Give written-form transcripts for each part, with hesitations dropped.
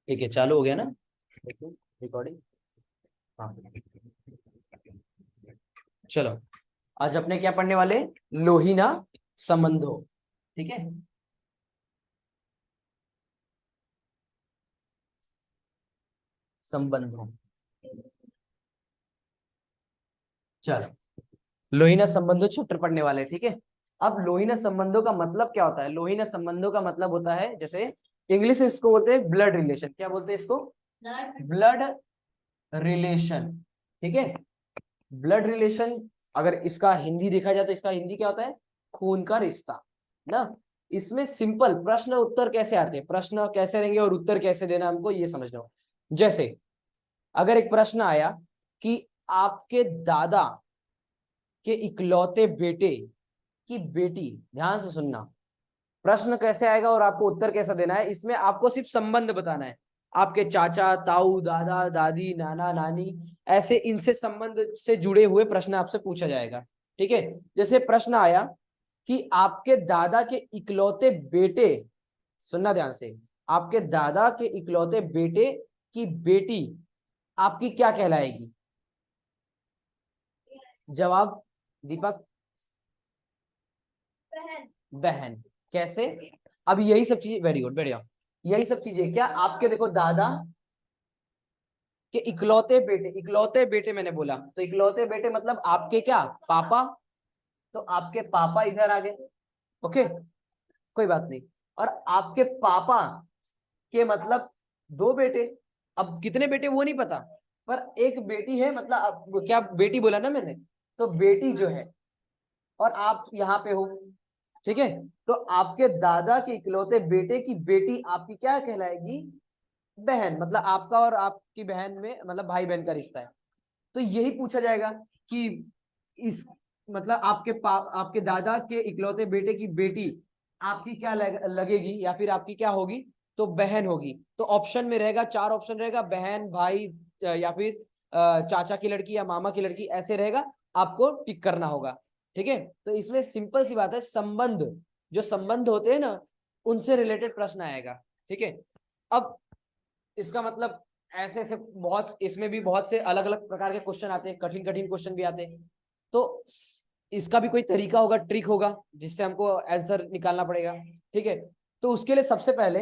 ठीक है, चालू हो गया ना? देखो रिकॉर्डिंग। हाँ, चलो। आज अपने क्या पढ़ने वाले? लोहीना संबंधों। ठीक है, संबंधों। चलो, लोहीना संबंधों चैप्टर पढ़ने वाले। ठीक है, अब लोहीना संबंधों का मतलब क्या होता है? लोहीना संबंधों का मतलब होता है, जैसे इंग्लिश में इसको बोलते हैं ब्लड रिलेशन। क्या बोलते हैं इसको? Blood relation. ठीक है, ब्लड रिलेशन। अगर इसका हिंदी देखा जाए तो इसका हिंदी क्या होता है? खून का रिश्ता ना। इसमें सिंपल प्रश्न उत्तर कैसे आते हैं, प्रश्न कैसे रहेंगे और उत्तर कैसे देना, हमको ये समझना हो। जैसे अगर एक प्रश्न आया कि आपके दादा के इकलौते बेटे की बेटी, ध्यान से सुनना, प्रश्न कैसे आएगा और आपको उत्तर कैसा देना है। इसमें आपको सिर्फ संबंध बताना है। आपके चाचा, ताऊ, दादा, दादी, नाना, नानी, ऐसे इनसे संबंध से जुड़े हुए प्रश्न आपसे पूछा जाएगा। ठीक है, जैसे प्रश्न आया कि आपके दादा के इकलौते बेटे, सुनना ध्यान से, आपके दादा के इकलौते बेटे की बेटी आपकी क्या कहलाएगी? जवाब दीपक? बहन। कैसे? अब यही सब चीजें, वेरी गुड, बढ़िया। यही सब चीजें क्या, आपके देखो दादा के इकलौते बेटे, इकलौते बेटे मैंने बोला तो इकलौते बेटे मतलब आपके क्या, पापा। तो आपके पापा इधर आ गए। ओके, कोई बात नहीं। और आपके पापा के मतलब दो बेटे। अब कितने बेटे वो नहीं पता, पर एक बेटी है, मतलब क्या बेटी बोला ना मैंने, तो बेटी जो है, और आप यहाँ पे हो। ठीक है, तो आपके दादा के इकलौते बेटे की बेटी आपकी क्या कहलाएगी? बहन। मतलब आपका और आपकी बहन में मतलब भाई बहन का रिश्ता है। तो यही पूछा जाएगा कि इस मतलब आपके दादा के इकलौते बेटे की बेटी आपकी क्या लगेगी, या फिर आपकी क्या होगी? तो बहन होगी। तो ऑप्शन में रहेगा, चार ऑप्शन रहेगा, बहन, भाई, या फिर चाचा की लड़की या मामा की लड़की, ऐसे रहेगा। आपको टिक करना होगा। ठीक है, तो इसमें सिंपल सी बात है, संबंध, जो संबंध होते हैं ना, उनसे रिलेटेड प्रश्न आएगा। ठीक है, अब इसका मतलब ऐसे ऐसे बहुत, इसमें भी बहुत से अलग अलग प्रकार के क्वेश्चन आते हैं, कठिन कठिन क्वेश्चन भी आते हैं। तो इसका भी कोई तरीका होगा, ट्रिक होगा, जिससे हमको आंसर निकालना पड़ेगा। ठीक है, तो उसके लिए सबसे पहले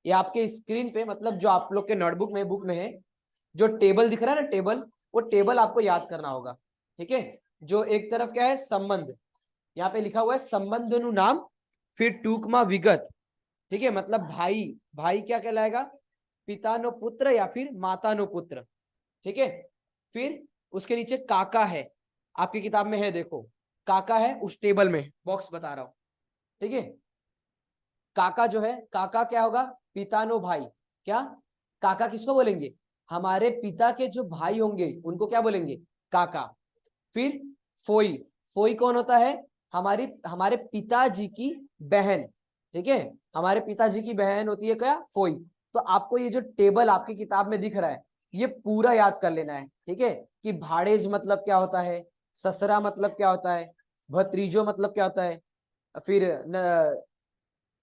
ये आपके स्क्रीन पे, मतलब जो आप लोग के नोटबुक में, बुक में है, जो टेबल दिख रहा है ना, टेबल, वो टेबल आपको याद करना होगा। ठीक है, जो एक तरफ क्या है, संबंध, यहाँ पे लिखा हुआ है संबंध नु नाम, फिर टूकमा विगत। ठीक है, मतलब भाई, भाई क्या कहलाएगा? पिता नो पुत्र या फिर माता नो पुत्र। ठीक है, फिर उसके नीचे काका है, आपकी किताब में है, देखो काका है उस टेबल में, बॉक्स बता रहा हूं। ठीक है, काका जो है, काका क्या होगा? पिता नो भाई। क्या? काका किसको बोलेंगे? हमारे पिता के जो भाई होंगे उनको क्या बोलेंगे? काका। फिर फोई, फोई कौन होता है? हमारी हमारे पिताजी की बहन। ठीक है, हमारे पिताजी की बहन होती है क्या? फोई। तो आपको ये जो टेबल आपकी किताब में दिख रहा है, ये पूरा याद कर लेना है। ठीक है, कि भाड़ेज मतलब क्या होता है, ससुरा मतलब क्या होता है, भतीजो मतलब क्या होता है, फिर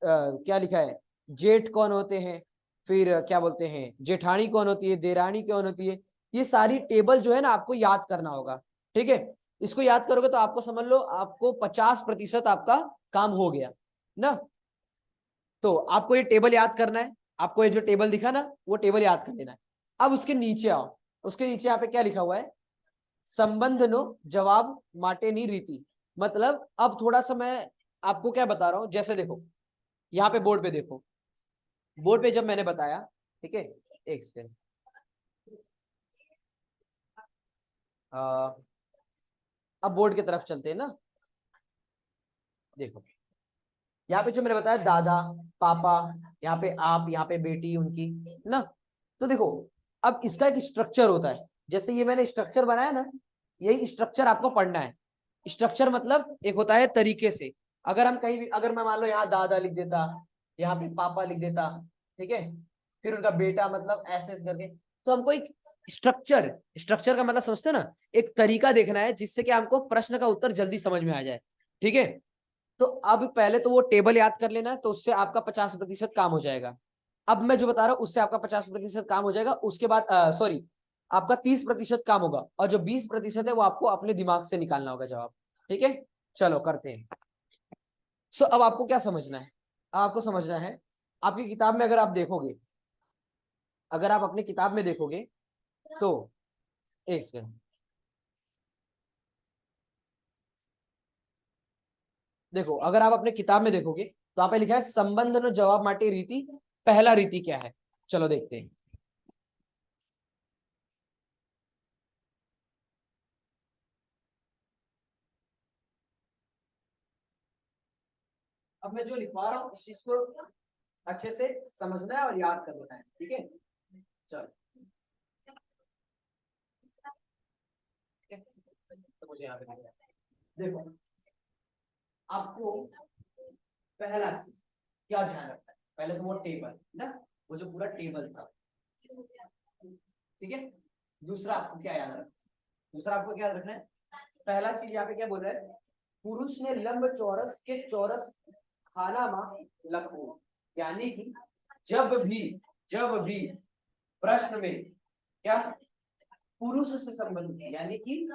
क्या लिखा है, जेठ कौन होते हैं, फिर क्या बोलते हैं, जेठानी कौन होती है, देरानी कौन होती है। ये सारी टेबल जो है ना, आपको याद करना होगा। ठीक है, इसको याद करोगे तो आपको समझ लो, आपको 50% आपका काम हो गया ना। तो आपको ये टेबल याद करना है, आपको ये जो टेबल दिखा ना, वो टेबल याद कर लेना है। अब उसके नीचे आओ, उसके नीचे यहाँ पे क्या लिखा हुआ है? संबंध नो जवाब माटे नी रीति। मतलब अब थोड़ा सा मैं आपको क्या बता रहा हूं, जैसे देखो, यहाँ पे बोर्ड पे देखो, बोर्ड पे जब मैंने बताया, ठीक है, एक सेकंड, अब बोर्ड की तरफ चलते हैं ना। देखो, यहाँ पे जो मैंने बताया, दादा, पापा, यहाँ पे आप, यहाँ पे बेटी उनकी ना। तो देखो, अब इसका एक स्ट्रक्चर होता है, जैसे ये मैंने स्ट्रक्चर बनाया ना, यही स्ट्रक्चर आपको पढ़ना है। स्ट्रक्चर मतलब एक होता है तरीके से। अगर हम कहीं भी, अगर मैं मान लो यहाँ दादा लिख देता, यहाँ पे पापा लिख देता, ठीक है, फिर उनका बेटा, मतलब ऐसे ऐसे करके, तो हमको एक स्ट्रक्चर, स्ट्रक्चर का मतलब समझते हैं ना, एक तरीका देखना है, जिससे कि हमको प्रश्न का उत्तर जल्दी समझ में आ जाए। ठीक है, तो अब पहले तो वो टेबल याद कर लेना, तो उससे आपका 50% काम हो जाएगा। अब मैं जो बता रहा हूं उससे आपका 50% काम हो जाएगा, उसके बाद सॉरी आपका 30% काम होगा, और जो 20% है वो आपको अपने दिमाग से निकालना होगा जवाब। ठीक है, चलो करते हैं। सो अब आपको क्या समझना है, अब आपको समझना है, आपकी किताब में अगर आप देखोगे, अगर आप अपनी किताब में देखोगे तो एक सेकंड, देखो अगर आप अपने किताब में देखोगे तो यहाँ पे लिखा है संबंध नो जवाब माटे रीति, पहला रीति क्या है, चलो देखते हैं। अब मैं जो लिखवा रहा हूँ इस चीज को अच्छे से समझना है और याद कर लेना है, ठीक है। चलो तो मुझे यहाँ पे लिखना है। देखो आपको पहला चीज क्या ध्यान रखना है, पहले तो वो टेबल ना, वो जो पूरा टेबल था, ठीक है। दूसरा आपको क्या याद रखना है, दूसरा आपको क्या याद रखना है, पहला चीज यहाँ पे क्या बोल रहा है, पुरुष ने लंब चौरस के चौरस खाना मा लखो, यानी कि जब भी प्रश्न में क्या पुरुष से संबंधित यानी कि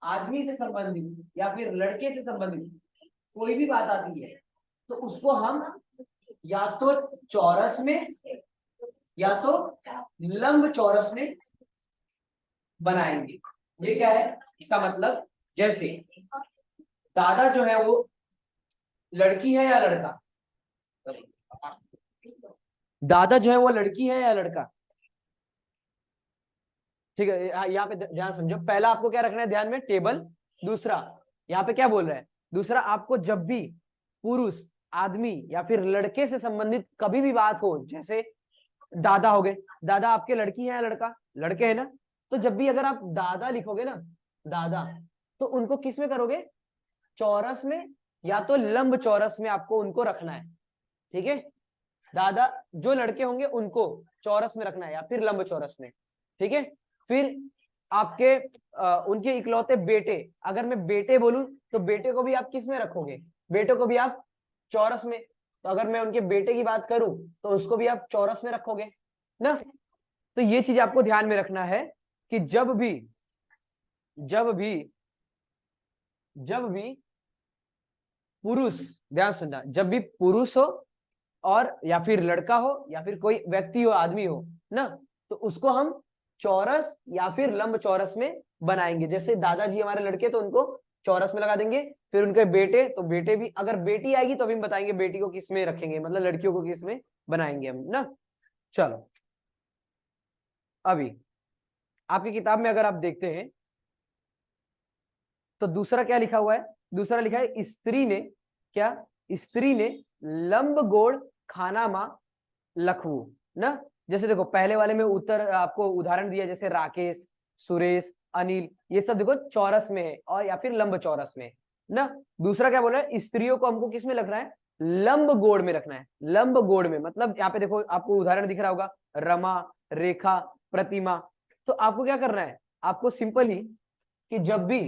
आदमी से संबंधित या फिर लड़के से संबंधित कोई भी बात आती है तो उसको हम या तो चौरस में या तो लंब चौरस में बनाएंगे। ये क्या है इसका मतलब, जैसे दादा जो है वो लड़की है या लड़का, दादा जो है वो लड़की है या लड़का, ठीक है। यहाँ पे ध्यान समझो, पहला आपको क्या रखना है ध्यान में, टेबल। दूसरा यहाँ पे क्या बोल रहा है, दूसरा आपको जब भी पुरुष आदमी या फिर लड़के से संबंधित कभी भी बात हो, जैसे दादा हो गए, दादा आपके लड़की है या लड़का, लड़के है ना, तो जब भी अगर आप दादा लिखोगे ना, दादा, तो उनको किस में करोगे, चौरस में या तो लंब चौरस में आपको उनको रखना है, ठीक है। दादा जो लड़के होंगे उनको चौरस में रखना है या फिर लंब चौरस में, ठीक है। फिर आपके उनके इकलौते बेटे, अगर मैं बेटे बोलूं तो बेटे को भी आप किस में रखोगे, बेटे को भी आप चौरस में, तो अगर मैं उनके बेटे की बात करूं तो उसको भी आप चौरस में रखोगे ना। तो ये चीज आपको ध्यान में रखना है कि जब भी पुरुष, ध्यान सुनना, जब भी पुरुष हो और या फिर लड़का हो या फिर कोई व्यक्ति हो, आदमी हो ना, तो उसको हम चौरस या फिर लंब चौरस में बनाएंगे। जैसे दादाजी हमारे लड़के तो उनको चौरस में लगा देंगे, फिर उनके बेटे तो बेटे भी, अगर बेटी आएगी तो भी हम बताएंगे बेटी को किस में रखेंगे, मतलब लड़कियों को किस में बनाएंगे हम ना। चलो अभी आपकी किताब में अगर आप देखते हैं तो दूसरा क्या लिखा हुआ है, दूसरा लिखा है स्त्री ने क्या, स्त्री ने लंब गोड़ खाना मा लखवू ना। जैसे देखो पहले वाले में उत्तर आपको उदाहरण दिया, जैसे राकेश, सुरेश, अनिल, ये सब देखो चौरस में है और या फिर लंब चौरस में ना। दूसरा क्या बोल रहा है, स्त्रियों को हमको किस में रखना है, लंब गोड़ में रखना है, लंब गोड़ में, मतलब यहाँ पे देखो आपको उदाहरण दिख रहा होगा, रमा, रेखा, प्रतिमा। तो आपको क्या करना है, आपको सिंपल ही कि जब भी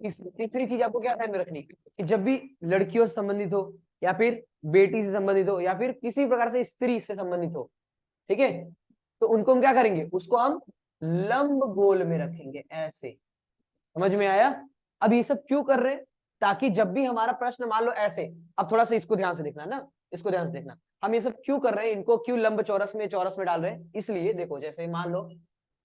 तीसरी चीज आपको क्या ध्यान में रखनी, कि जब भी लड़कियों से संबंधित हो या फिर बेटी से संबंधित हो या फिर किसी प्रकार से स्त्री से संबंधित हो, ठीक है, तो उनको हम क्या करेंगे, उसको हम लंब गोल में रखेंगे ऐसे। समझ में आया। अब ये सब क्यों कर रहे हैं, ताकि जब भी हमारा प्रश्न मान लो ऐसे, अब थोड़ा सा इसको ध्यान से देखना ना, इसको ध्यान से देखना, हम ये सब क्यों कर रहे हैं, इनको क्यों लंब चौरस में डाल रहे हैं, इसलिए देखो जैसे मान लो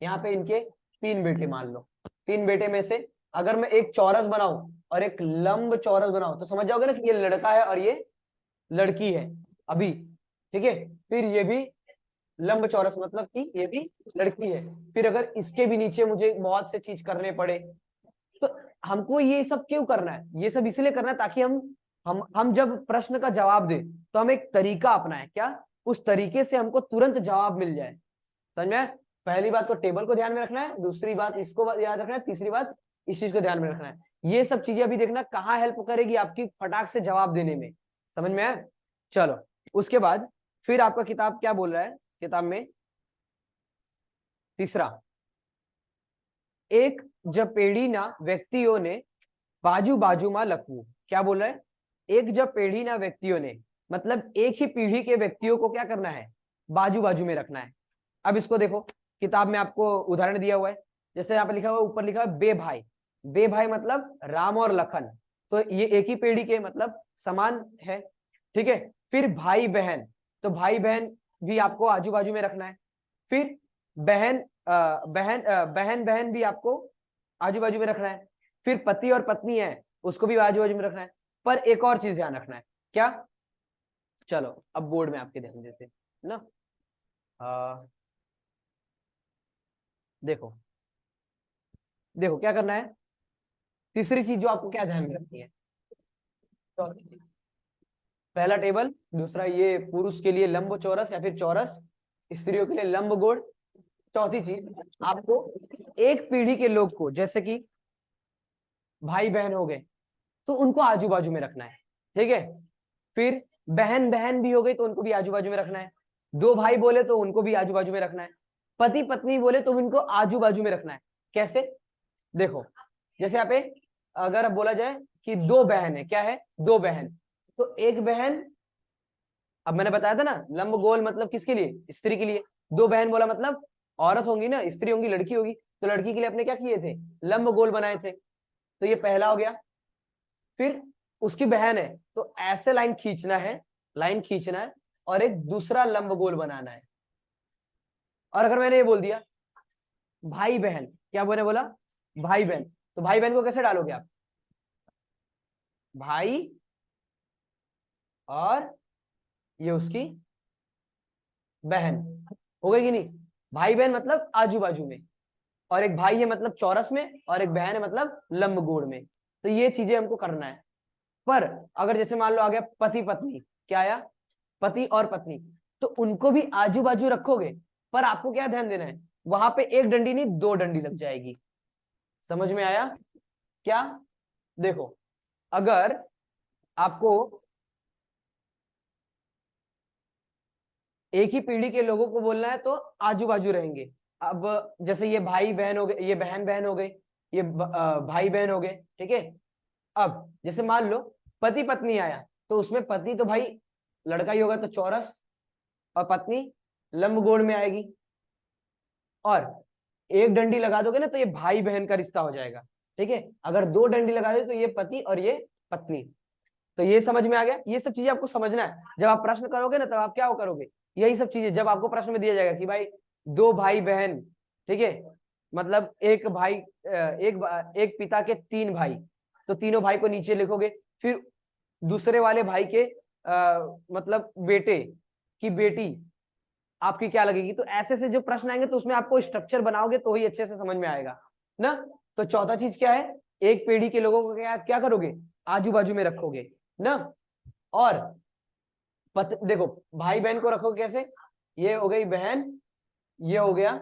यहाँ पे इनके 3 बेटे, मान लो 3 बेटे में से अगर मैं एक चौरस बनाऊं और एक लंब चौरस बनाऊं तो समझ जाओगे ना कि ये लड़का है और ये लड़की है अभी, ठीक है। फिर ये भी लंब चौरस मतलब कि ये भी लड़की है। फिर अगर इसके भी नीचे मुझे बहुत से चीज करने पड़े, तो हमको ये सब क्यों करना है, ये सब इसलिए करना है ताकि हम जब प्रश्न का जवाब दें तो हम एक तरीका अपनाएं, क्या, उस तरीके से हमको तुरंत जवाब मिल जाए। समझ में आया? पहली बात तो टेबल को ध्यान में रखना है, दूसरी बात इसको याद रखना है, तीसरी बात इस चीज को ध्यान में रखना है। ये सब चीजें अभी देखना कहाँ हेल्प करेगी आपकी फटाक से जवाब देने में। समझ में आया? चलो उसके बाद फिर आपका किताब क्या बोल रहा है, किताब में तीसरा, एक जपेड़ी ना व्यक्तियों ने बाजू बाजू में लखू, क्या बोल रहा है, एक जब पीढ़ी ना व्यक्तियों ने, मतलब एक ही पीढ़ी के व्यक्तियों को क्या करना है, बाजू बाजू में रखना है। अब इसको देखो, किताब में आपको उदाहरण दिया हुआ है, जैसे यहाँ पे लिखा हुआ, ऊपर लिखा है बे भाई। बे भाई मतलब राम और लखन, तो ये एक ही पीढ़ी के मतलब समान है, ठीक है। फिर भाई बहन, तो भाई बहन भी आपको आजू बाजू में रखना है। फिर बहन बहन बहन भी आपको आजू बाजू में रखना है। फिर पति और पत्नी है, उसको भी आजू बाजू में रखना है। पर एक और चीज ध्यान रखना है, क्या? चलो अब बोर्ड में आपके ध्यान देते हैं ना। देखो देखो क्या करना है। तीसरी चीज जो आपको क्या ध्यान में रखनी है, पहला टेबल, दूसरा ये पुरुष के लिए लंब चौरस या फिर चौरस, स्त्रियों के लिए लंब गोल। चौथी चीज, आपको एक पीढ़ी के लोग को, जैसे कि भाई बहन हो गए, तो उनको आजू बाजू में रखना है, ठीक है। फिर बहन बहन भी हो गई तो उनको भी आजू बाजू में रखना है। दो भाई बोले तो उनको भी आजू बाजू में रखना है। पति पत्नी बोले तो उनको आजू बाजू में रखना है। कैसे? देखो, जैसे यहाँ पे अगर बोला जाए कि दो बहन है, क्या है? दो बहन, तो एक बहन, अब मैंने बताया था ना लंब गोल मतलब किसके लिए? स्त्री के लिए। दो बहन बोला मतलब औरत होंगी ना, स्त्री होंगी, लड़की होगी, तो लड़की के लिए अपने क्या किए थे? लंब गोल बनाए थे। तो ये पहला हो गया। फिर उसकी बहन है, तो ऐसे लाइन खींचना है, लाइन खींचना है, और एक दूसरा लंब गोल बनाना है। और अगर मैंने ये बोल दिया भाई बहन, क्या मैंने बोला? भाई बहन, तो भाई बहन को कैसे डालोगे आप? भाई और ये उसकी बहन, हो गई कि नहीं? भाई बहन मतलब आजू बाजू में, और एक भाई है मतलब चौरस में, और एक बहन है मतलब लंबगोल में। तो ये चीजें हमको करना है। पर अगर जैसे मान लो आ गया पति पत्नी, क्या आया? पति और पत्नी, तो उनको भी आजू बाजू रखोगे, पर आपको क्या ध्यान देना है? वहां पे एक डंडी नहीं, दो डंडी लग जाएगी। समझ में आया क्या? देखो, अगर आपको एक ही पीढ़ी के लोगों को बोलना है तो आजू बाजू रहेंगे। अब जैसे ये भाई बहन हो गए, ये बहन बहन हो गए, ये भाई बहन हो गए, ठीक है। अब जैसे मान लो पति पत्नी आया, तो उसमें पति तो भाई लड़का ही होगा, तो चौरस, और पत्नी लंबगोल में आएगी। और एक डंडी लगा दोगे ना तो ये भाई बहन का रिश्ता हो जाएगा, ठीक है। अगर दो डंडी लगा दे तो ये पति और ये पत्नी। तो ये समझ में आ गया। ये सब चीजें आपको समझना है, जब आप प्रश्न करोगे ना तब आप क्या करोगे, यही सब चीजें जब आपको प्रश्न में दिया जाएगा कि भाई दो भाई बहन, ठीक है, मतलब एक भाई एक पिता के तीन भाई, तो तीनों भाई को नीचे लिखोगे। फिर दूसरे वाले भाई के मतलब बेटे की बेटी आपकी क्या लगेगी। तो ऐसे से जो प्रश्न आएंगे तो उसमें आपको स्ट्रक्चर बनाओगे तो ही अच्छे से समझ में आएगा ना। तो चौथा चीज क्या है? एक पीढ़ी के लोगों को क्या क्या करोगे? आजू बाजू में रखोगे ना। और देखो, भाई बहन को रखोगे कैसे? ये हो गई बहन, ये हो गया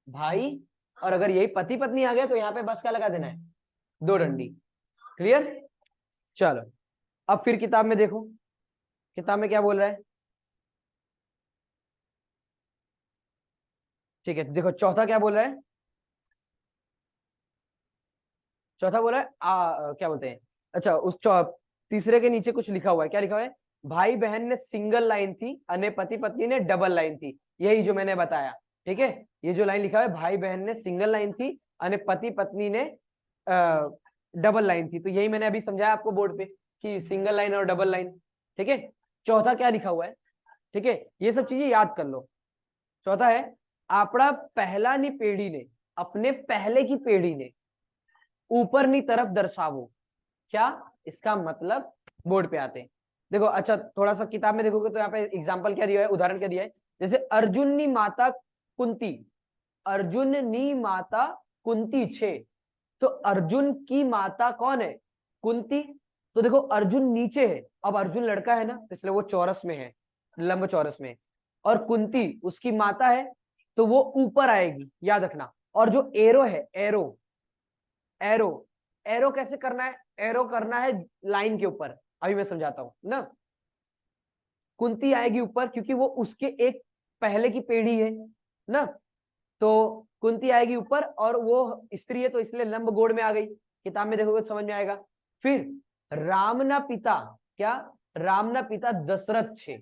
भाई, और अगर यही पति पत्नी आ गया तो यहाँ पे बस क्या लगा देना है? दो डंडी। क्लियर? चलो अब फिर किताब में देखो, किताब में क्या बोल रहा है। ठीक है, देखो चौथा क्या बोल रहा है। चौथा बोला है क्या बोलते हैं, अच्छा उस तीसरे के नीचे कुछ लिखा हुआ है, क्या लिखा हुआ है? भाई बहन ने सिंगल लाइन थी, अन्य पति पत्नी ने डबल लाइन थी। यही जो मैंने बताया, ठीक है। ये जो लाइन लिखा है, भाई बहन ने सिंगल लाइन थी, अन्य पति पत्नी ने डबल लाइन थी। तो यही मैंने अभी समझाया आपको बोर्ड पे कि सिंगल लाइन और डबल लाइन, ठीक है। चौथा क्या लिखा हुआ है, ठीक है, ये सब चीजें याद कर लो। चौथा है, आपड़ा पहला नी पेढ़ी ने अपने पहले की पेढ़ी ने ऊपरनी तरफ दर्शावो। क्या इसका मतलब? बोर्ड पे आते हैं, देखो। अच्छा थोड़ा सा किताब में देखोगे तो यहाँ पे एग्जांपल क्या दिया है, उदाहरण क्या दिया है। जैसे अर्जुन नी माता कुंती, अर्जुन नी माता कुंती छे, तो अर्जुन की माता कौन है? कुंती। तो देखो अर्जुन नीचे है, अब अर्जुन लड़का है ना, इसलिए वो चौरस में है, लंब चौरस में। और कुंती उसकी माता है, तो वो ऊपर आएगी, याद रखना। और जो एरो है, एरो, एरो, एरो कैसे करना है? एरो करना है लाइन के ऊपर, अभी मैं समझाता हूं ना। कुंती आएगी ऊपर क्योंकि वो उसके एक पहले की पीढ़ी है ना, तो कुंती आएगी ऊपर, और वो स्त्री है तो इसलिए लंब गोड़ में आ गई। किताब में देखोगे तो समझ में आएगा। फिर रामना पिता, क्या? रामना पिता दशरथ छे,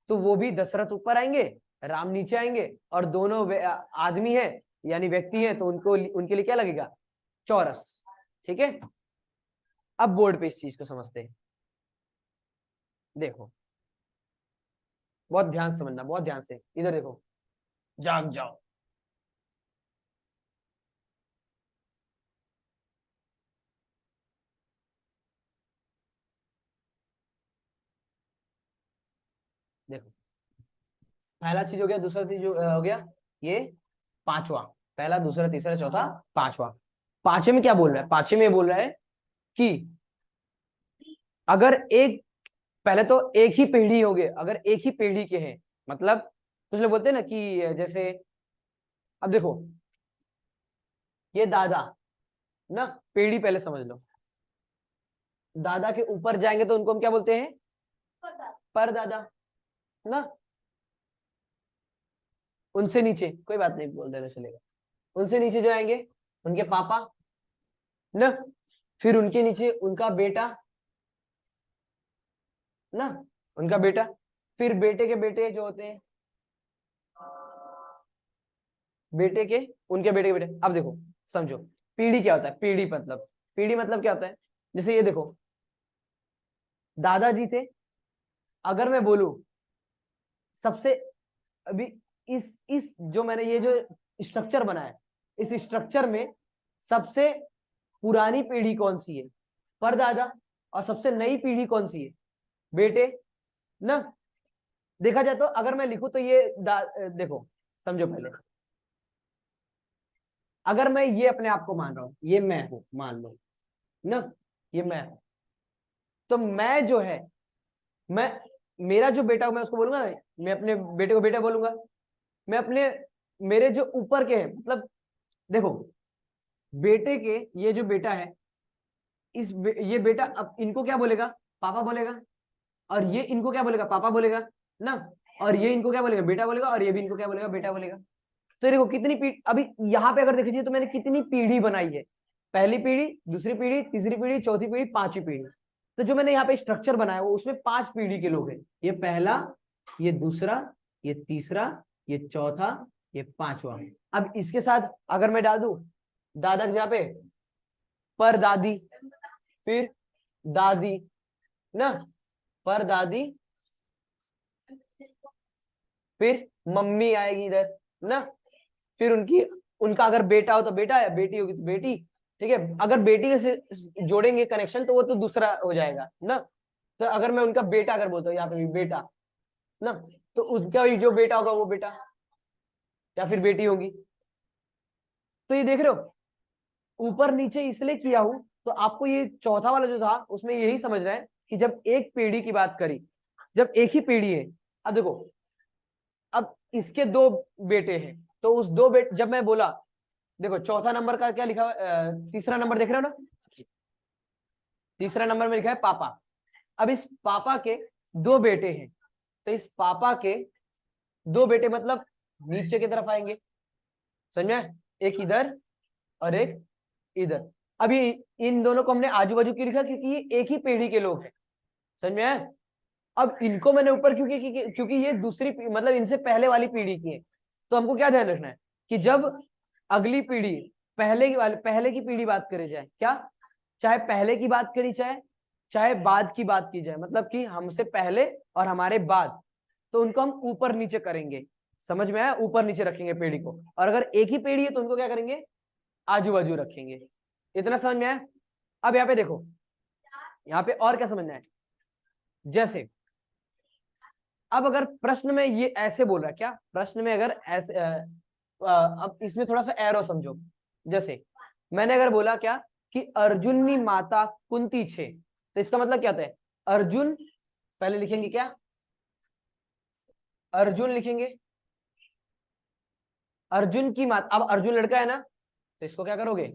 तो वो भी दशरथ ऊपर आएंगे, राम नीचे आएंगे, और दोनों आदमी है यानी व्यक्ति है, तो उनको उनके लिए क्या लगेगा, चौरस। ठीक है, अब बोर्ड पे इस चीज को समझते हैं। देखो बहुत ध्यान से समझना, बहुत ध्यान से, इधर देखो, जाग जाओ। देखो पहला चीज हो गया, दूसरा चीज हो गया, ये पांचवा, पहला दूसरा तीसरा चौथा पांचवा। पांचवे में क्या बोल रहा है, पांचवे में बोल रहा है कि अगर एक, पहले तो एक ही पीढ़ी हो गए, अगर एक ही पीढ़ी के हैं, मतलब कुछ लोग बोलते हैं ना कि जैसे, अब देखो ये दादा ना, पीढ़ी पहले समझ लो, दादा के ऊपर जाएंगे तो उनको हम क्या बोलते हैं, परदादा ना। उनसे नीचे कोई बात नहीं, बोल देना चलेगा, उनसे नीचे जो आएंगे उनके पापा ना, फिर उनके नीचे उनका बेटा ना, उनका बेटा, फिर बेटे के बेटे जो होते हैं, बेटे के, उनके बेटे के बेटे। अब देखो समझो, पीढ़ी क्या होता है, पीढ़ी मतलब क्या होता है, जैसे ये देखो दादाजी थे, अगर मैं बोलूं सबसे, अभी इस जो मैंने ये जो स्ट्रक्चर बनाया है, इस स्ट्रक्चर में सबसे पुरानी पीढ़ी कौन सी है, परदादा, और सबसे नई पीढ़ी कौन सी है, बेटे ना। देखा जाए तो अगर मैं लिखूं तो ये देखो समझो पहले, अगर मैं ये अपने आप को मान रहा हूं, ये मैं हूं मान लो ना, ये मैं हूं, तो मैं जो है, मैं, मेरा जो बेटा मैं उसको बोलूंगा, मैं अपने बेटे को बेटा बोलूंगा, मैं अपने, मेरे जो ऊपर के हैं, मतलब देखो बेटे के, ये जो बेटा है, ये बेटा अब इनको क्या बोलेगा, पापा बोलेगा, और ये इनको क्या बोलेगा, पापा बोलेगा ना, और ये इनको क्या बोलेगा, बेटा बोलेगा, और ये भी इनको क्या बोलेगा, बेटा बोलेगा। तो देखो कितनी पीढ़ी, अभी यहाँ पे अगर देखिए तो मैंने कितनी पीढ़ी बनाई है, पहली पीढ़ी, दूसरी पीढ़ी, तीसरी पीढ़ी, चौथी पीढ़ी, पांचवी पीढ़ी। तो जो मैंने यहाँ पे स्ट्रक्चर बनाया वो उसमें 5 पीढ़ी के लोग हैं, ये पहला, ये दूसरा, ये तीसरा, ये चौथा, ये पांचवा। अब इसके साथ अगर मैं डाल दूं दादा के जहाँ पे पर दादी, फिर दादी ना, पर दादी, फिर मम्मी आएगी इधर ना, फिर उनकी, उनका अगर बेटा हो तो बेटा, या बेटी होगी तो बेटी। ठीक है, अगर बेटी से जोड़ेंगे कनेक्शन तो वो तो दूसरा हो जाएगा ना। तो अगर मैं उनका बेटा अगर बोलता हूँ यहाँ पे भी बेटा ना, तो उसका भी जो बेटा होगा वो बेटा, या फिर बेटी होगी। तो ये देख रहे हो, ऊपर नीचे इसलिए किया हूं, तो आपको ये चौथा वाला जो था उसमें यही समझना है कि जब एक पीढ़ी की बात करी, जब एक ही पीढ़ी है, अब देखो, अब इसके 2 बेटे हैं, तो उस 2 बेटे, जब मैं बोला, देखो चौथा नंबर का क्या लिखा है, तीसरा नंबर देख रहे हो ना, तीसरा नंबर में लिखा है पापा। अब इस पापा के 2 बेटे हैं, तो इस पापा के 2 बेटे मतलब नीचे की तरफ आएंगे, समझ में, एक इधर और एक इधर। अभी इन दोनों को हमने आजू बाजू क्यों लिखा, क्योंकि ये एक ही पीढ़ी के लोग हैं, समझ में आया। अब इनको मैंने ऊपर क्योंकि ये दूसरी मतलब इनसे पहले वाली पीढ़ी की है, तो हमको क्या ध्यान रखना है कि जब अगली पीढ़ी, पहले की पीढ़ी बात करी जाए, क्या, चाहे पहले की बात करी चाहे चाहे बाद की बात की जाए, मतलब कि हमसे पहले और हमारे बाद, तो उनको हम ऊपर नीचे करेंगे, समझ में आया, ऊपर नीचे रखेंगे पीढ़ी को। और अगर एक ही पीढ़ी है तो उनको क्या करेंगे, आजू बाजू रखेंगे। इतना समझ में आया। अब यहाँ पे देखो, यहाँ पे और क्या समझना है, जैसे अब अगर प्रश्न में ये ऐसे बोल रहा है, क्या प्रश्न में अगर ऐसे अब इसमें थोड़ा सा एरो समझो, जैसे मैंने अगर बोला क्या कि अर्जुननी माता कुंती छे, तो इसका मतलब क्या होता है, अर्जुन पहले लिखेंगे क्या, अर्जुन लिखेंगे, अर्जुन की माता, अब अर्जुन लड़का है ना, तो इसको क्या करोगे,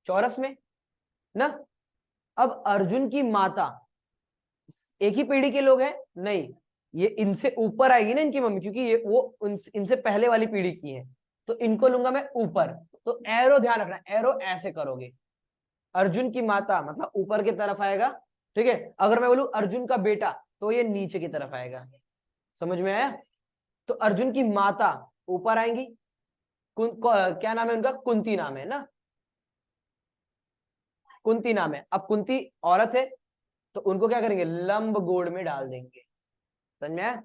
चौरस में ना। अब अर्जुन की माता एक ही पीढ़ी के लोग हैं, नहीं, ये इनसे ऊपर आएगी ना इनकी मम्मी, क्योंकि ये वो इनसे पहले वाली पीढ़ी की है, तो इनको लूंगा मैं ऊपर। तो एरो ध्यान रखना, एरो ऐसे करोगे, अर्जुन की माता मतलब ऊपर की तरफ आएगा। ठीक है, अगर मैं बोलूं अर्जुन का बेटा, तो ये नीचे की तरफ आएगा। समझ में आया? तो अर्जुन की माता ऊपर आएंगी, क्या नाम है उनका? कुंती नाम है ना, कुंती नाम है। अब कुंती औरत है तो उनको क्या करेंगे? लंब गोड़ में डाल देंगे। समझ में आया?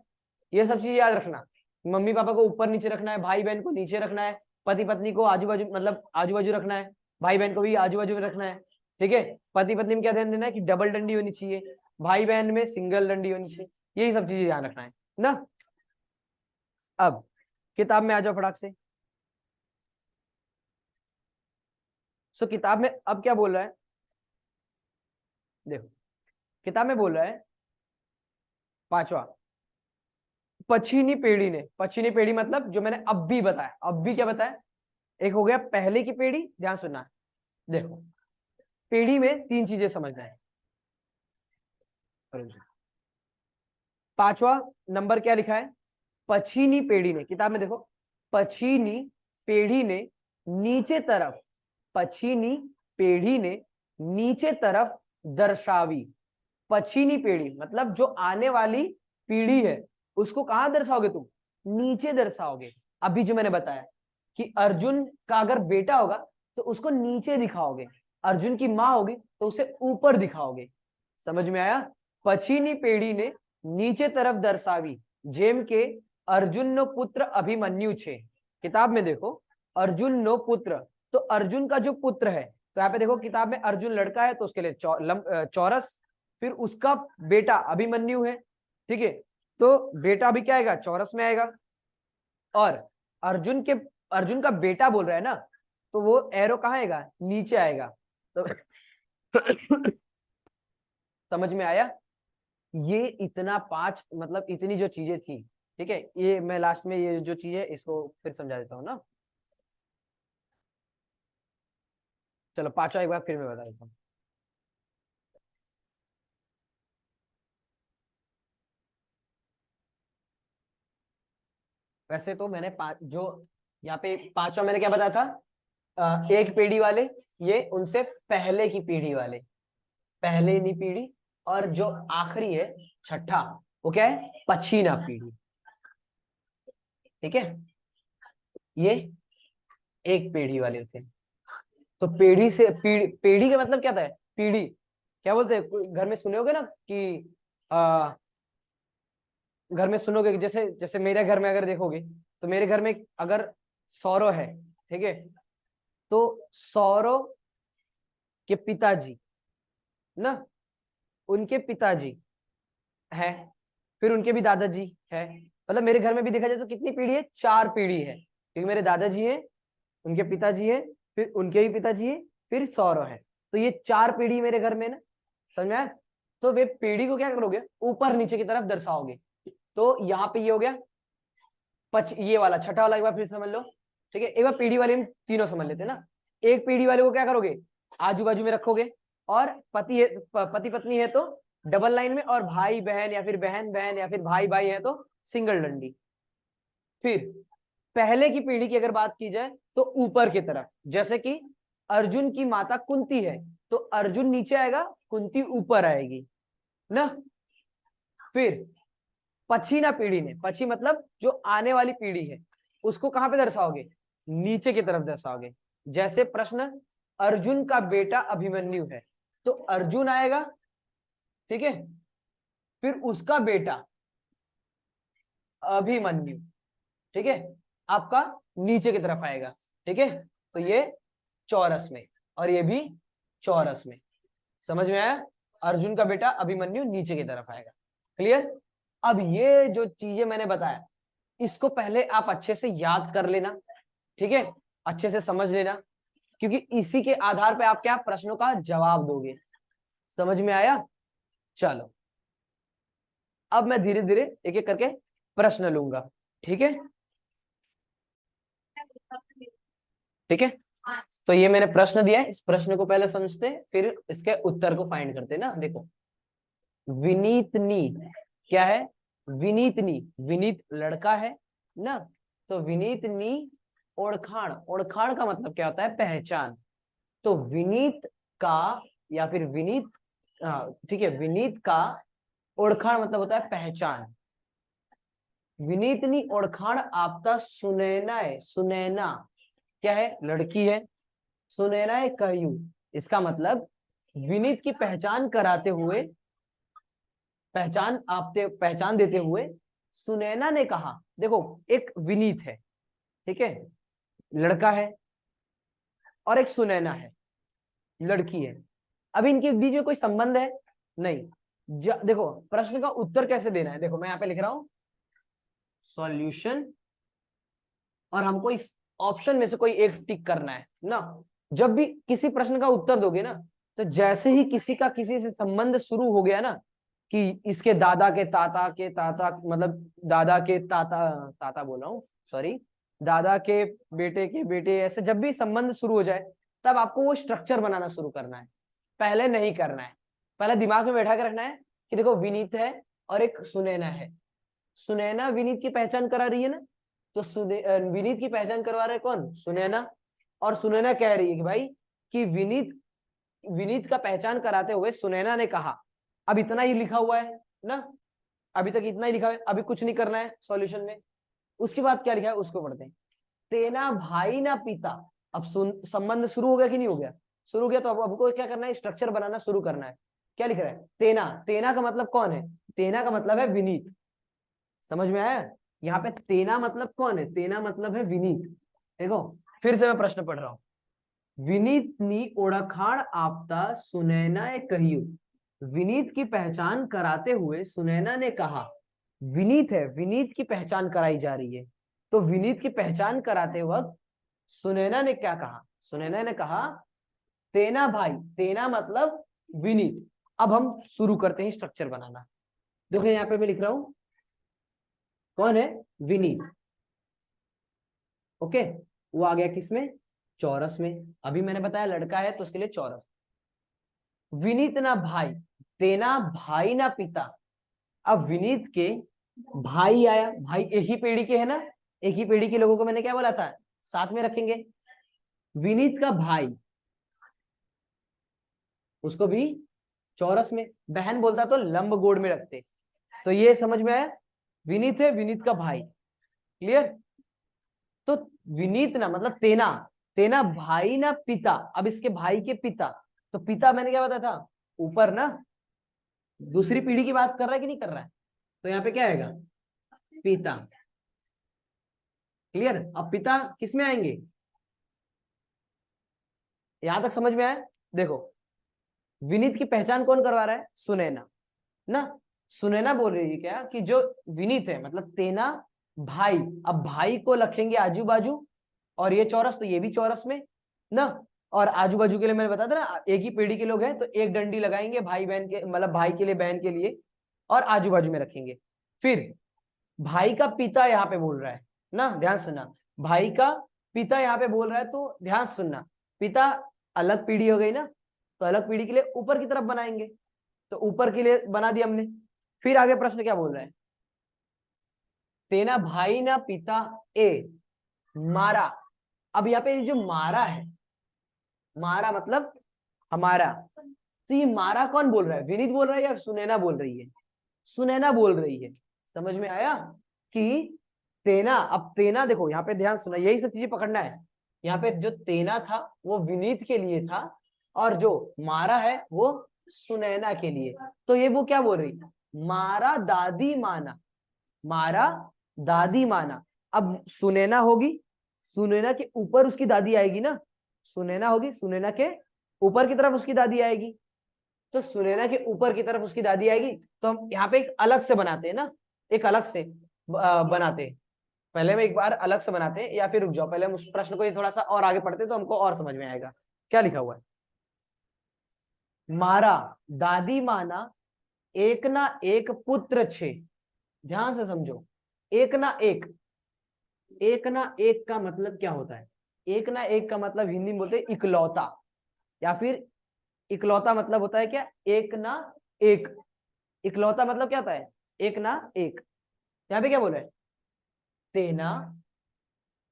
ये सब चीज याद रखना। मम्मी पापा को ऊपर नीचे रखना है, भाई बहन को नीचे रखना है, पति पत्नी को आजू बाजू, मतलब आजू बाजू रखना है, भाई बहन को भी आजू बाजू में रखना है। ठीक है? पति पत्नी में क्या ध्यान देना है कि डबल डंडी होनी चाहिए, भाई बहन में सिंगल डंडी होनी चाहिए। यही सब चीजें ध्यान रखना है ना। अब किताब में आ जाओ फटाक से। सो किताब में अब क्या बोल रहा है? देखो किताब में बोल रहा है पांचवा, पछीनी पेढ़ी ने। पछीनी पेढ़ी मतलब जो मैंने अब भी बताया, अब भी क्या बताया? एक हो गया पहले की पेढ़ी, ध्यान सुनना। देखो पेढ़ी में तीन चीजें समझना है। पांचवा नंबर क्या लिखा है? पछीनी पेढ़ी ने। किताब में देखो, पछीनी पेढ़ी ने नीचे तरफ, पछीनी पेढ़ी ने नीचे तरफ दर्शावी। पछीनी पीढ़ी मतलब जो आने वाली पीढ़ी है उसको कहां दर्शाओगे तुम? नीचे दर्शाओगे। अभी जो मैंने बताया कि अर्जुन का अगर बेटा होगा तो उसको नीचे दिखाओगे, अर्जुन की माँ होगी तो उसे ऊपर दिखाओगे। समझ में आया? पछीनी पेढ़ी ने नीचे तरफ दर्शावी, जेम के अर्जुन नो पुत्र अभिमन्यु छे। किताब में देखो अर्जुन नो पुत्र, तो अर्जुन का जो पुत्र है, तो यहाँ पे देखो किताब में अर्जुन लड़का है तो उसके लिए चौरस, फिर उसका बेटा अभिमन्यु है। ठीक है? तो बेटा भी क्या आएगा? चौरस में आएगा। और अर्जुन का बेटा बोल रहा है ना, तो वो एरो कहाँ आएगा? नीचे आएगा। तो समझ में आया? ये इतना पांच मतलब इतनी जो चीजें थी। ठीक है? ये मैं लास्ट में ये जो चीज है इसको फिर समझा देता हूँ ना। चलो पांचवा एक बार फिर मैं बता देता हूँ। वैसे तो मैंने जो यहाँ पे पांचवा मैंने क्या बताया था? एक पीढ़ी वाले, ये उनसे पहले की पीढ़ी वाले, पहले की पीढ़ी। और जो आखिरी है छठा, वो क्या है? पछीना पीढ़ी। ठीक है? ये एक पीढ़ी वाले थे। तो पीढ़ी से पीढ़ी का मतलब क्या था? पीढ़ी क्या बोलते हैं? घर में सुने होगे ना कि घर में सुनोगे कि जैसे जैसे मेरे घर में अगर देखोगे तो मेरे घर में अगर सौरव है, ठीक है, तो सौरव के पिताजी ना, उनके पिताजी है, फिर उनके भी दादाजी है। मतलब मेरे घर में भी देखा जाए तो कितनी पीढ़ी है? चार पीढ़ी है, क्योंकि मेरे दादाजी है, उनके पिताजी है, फिर उनके भी पिताजी है, फिर सौरव है। तो ये चार पीढ़ी मेरे घर में ना। समझ में आया? तो वे पीढ़ी को क्या करोगे? ऊपर नीचे की तरफ दर्शाओगे। तो यहाँ पे ये हो गया ये वाला छठा वाला, एक बार फिर समझ लो। ठीक है? एक बार पीढ़ी वाले में तीनों समझ लेते हैं ना। एक पीढ़ी वाले को क्या करोगे? आजू बाजू में रखोगे। और पति पत्नी है तो डबल लाइन में, और भाई बहन या फिर बहन बहन या फिर भाई भाई है तो सिंगल डंडी। फिर पहले की पीढ़ी की अगर बात की जाए तो ऊपर की तरफ, जैसे कि अर्जुन की माता कुंती है तो अर्जुन नीचे आएगा, कुंती ऊपर आएगी ना। फिर पछीना पीढ़ी ने, पछी मतलब जो आने वाली पीढ़ी है, उसको कहां पे दर्शाओगे? नीचे की तरफ दर्शाओगे। जैसे प्रश्न, अर्जुन का बेटा अभिमन्यु है तो अर्जुन आएगा, ठीक है, फिर उसका बेटा अभिमन्यु, ठीक है, आपका नीचे की तरफ आएगा। ठीक है? तो ये चौरस में, और ये भी चौरस में। समझ में आया? अर्जुन का बेटा अभिमन्यु नीचे की तरफ आएगा। क्लियर? अब ये जो चीजें मैंने बताया इसको पहले आप अच्छे से याद कर लेना। ठीक है? अच्छे से समझ लेना, क्योंकि इसी के आधार पे आप क्या प्रश्नों का जवाब दोगे। समझ में आया? चलो अब मैं धीरे धीरे एक एक करके प्रश्न लूंगा। ठीक है? ठीक है? तो ये मैंने प्रश्न दिया है, इस प्रश्न को पहले समझते हैं, फिर इसके उत्तर को फाइंड करते हैं ना। देखो, विनीतनी क्या है? विनीतनी, विनीत लड़का है ना, तो विनीतनी ओळखाण, ओळखाण का मतलब क्या होता है? पहचान। तो विनीत का, या फिर विनीत, हाँ ठीक है, विनीत का ओळखाण मतलब होता है पहचान। विनीतनी ओळखाण आपता सुनैना है। सुनैना क्या है? लड़की है। सुनैना है कहयू, इसका मतलब विनीत की पहचान कराते हुए, पहचान देते हुए सुनैना ने कहा। देखो, एक विनीत है, ठीक है, लड़का है, और एक सुनैना है, लड़की है। अभी इनके बीच में कोई संबंध है? नहीं। देखो प्रश्न का उत्तर कैसे देना है, देखो मैं यहाँ पे लिख रहा हूं सॉल्यूशन, और हमको इस ऑप्शन में से कोई एक टिक करना है ना। जब भी किसी प्रश्न का उत्तर दोगे ना, तो जैसे ही किसी का किसी से संबंध शुरू हो गया ना, कि इसके दादा के ताता, मतलब दादा के ताता, ताता बोल रहा हूँ, सॉरी, दादा के बेटे, ऐसे जब भी संबंध शुरू हो जाए, तब आपको वो स्ट्रक्चर बनाना शुरू करना है। पहले नहीं करना है। पहले दिमाग में बैठा के रखना है कि देखो विनीत है और एक सुनैना है। सुनैना विनीत की पहचान करा रही है ना, तो विनीत की पहचान करवा रहे कौन? सुनैना। और सुनैना कह रही है कि भाई कि विनीत का पहचान कराते हुए सुनैना ने कहा। अब इतना ही लिखा हुआ है ना, अभी तक इतना ही लिखा है, अभी कुछ नहीं करना है सॉल्यूशन में। उसके बाद क्या लिखा है उसको पढ़ते हैं। तेना भाई ना पिता। अब संबंध शुरू हो गया कि नहीं हो गया? शुरू हो गया, तो अब हमको क्या करना है? स्ट्रक्चर बनाना शुरू करना है। क्या लिख रहा है? तेना। तेना का मतलब कौन है? तेना का मतलब है विनीत। समझ में आया? यहाँ पे तेना मतलब कौन है? तेना मतलब है विनीत। देखो फिर से मैं प्रश्न पढ़ रहा हूं। विनीतनी ओळखाण आपता सुनैना ए कहियू। विनीत की पहचान कराते हुए सुनैना ने कहा। विनीत है, विनीत की पहचान कराई जा रही है, तो विनीत की पहचान कराते वक्त सुनैना ने क्या कहा? सुनैना ने कहा तेना भाई। तेना मतलब विनीत। अब हम शुरू करते हैं स्ट्रक्चर बनाना। देखो यहाँ पे मैं लिख रहा हूं कौन है? विनीत। ओके, वो आ गया किसमें? चौरस में। अभी मैंने बताया लड़का है तो उसके लिए चौरस। विनीत ना भाई, तेना भाई ना पिता। अब विनीत के भाई आया। भाई एक ही पीढ़ी के है ना, एक ही पीढ़ी के लोगों को मैंने क्या बोला था? साथ में रखेंगे। विनीत का भाई, उसको भी चौरस में। बहन बोलता तो लंब गोड़ में रखते। तो ये समझ में आया? विनीत है, विनीत का भाई। क्लियर? तो विनीत ना मतलब तेना। तेना भाई ना पिता। अब इसके भाई के पिता, तो पिता मैंने क्या बताया था ऊपर ना, दूसरी पीढ़ी की बात कर रहा है कि नहीं कर रहा है? तो यहाँ पे क्या आएगा? पिता। क्लियर? अब पिता किस में आएंगे? यहां तक समझ में आया? देखो विनीत की पहचान कौन करवा रहा है? सुनैना ना। सुनैना बोल रही है क्या कि जो विनीत है मतलब तेना भाई। अब भाई को रखेंगे आजू बाजू, और ये चौरस तो ये भी चौरस में ना। और आजू बाजू के लिए मैंने बताया था ना, एक ही पीढ़ी के लोग हैं तो एक डंडी लगाएंगे भाई बहन के, मतलब भाई के लिए बहन के लिए, और आजू बाजू में रखेंगे। फिर भाई का पिता यहाँ पे बोल रहा है ना, ध्यान सुनना। भाई का पिता यहाँ पे बोल रहा है तो ध्यान सुनना। पिता अलग पीढ़ी हो गई ना, तो अलग पीढ़ी के लिए ऊपर की तरफ बनाएंगे, तो ऊपर के लिए बना दिया हमने। फिर आगे प्रश्न क्या बोल रहा है? तेना भाई ना पिता ए मारा। अब यहाँ पे जो मारा है, मारा मतलब हमारा, तो ये मारा कौन बोल रहा है? विनीत बोल रहा है या सुनैना बोल रही है? सुनैना बोल रही है। समझ में आया कि तेना। अब तेना देखो यहाँ पे ध्यान सुना, यही सब चीजें पकड़ना है। यहाँ पे जो तेना था वो विनीत के लिए था, और जो मारा है वो सुनैना के लिए। तो ये वो क्या बोल रही? मारा दादी माना। मारा दादी माना। अब सुनैना होगी, सुनैना के ऊपर उसकी दादी आएगी ना। सुनैना होगी, सुनैना के ऊपर की तरफ उसकी दादी आएगी। तो सुनैना के ऊपर की तरफ उसकी दादी आएगी, तो हम यहाँ पे एक अलग से बनाते हैं ना, एक अलग से बनाते हैं। पहले में एक बार अलग से बनाते हैं, या फिर रुक जाओ, पहले हम उस प्रश्न को ये थोड़ा सा और आगे पढ़ते तो हमको और समझ में आएगा क्या लिखा हुआ है। मारा दादी माना एक ना एक पुत्र छे। ध्यान से समझो, एक ना एक। एक ना एक का मतलब क्या होता है? एक ना एक का मतलब हिंदी में बोलते हैं इकलौता, या फिर इकलौता मतलब होता है क्या? एक ना एक। इकलौता मतलब क्या होता है? एक ना एक। यहाँ पे क्या बोल रहा है? तेना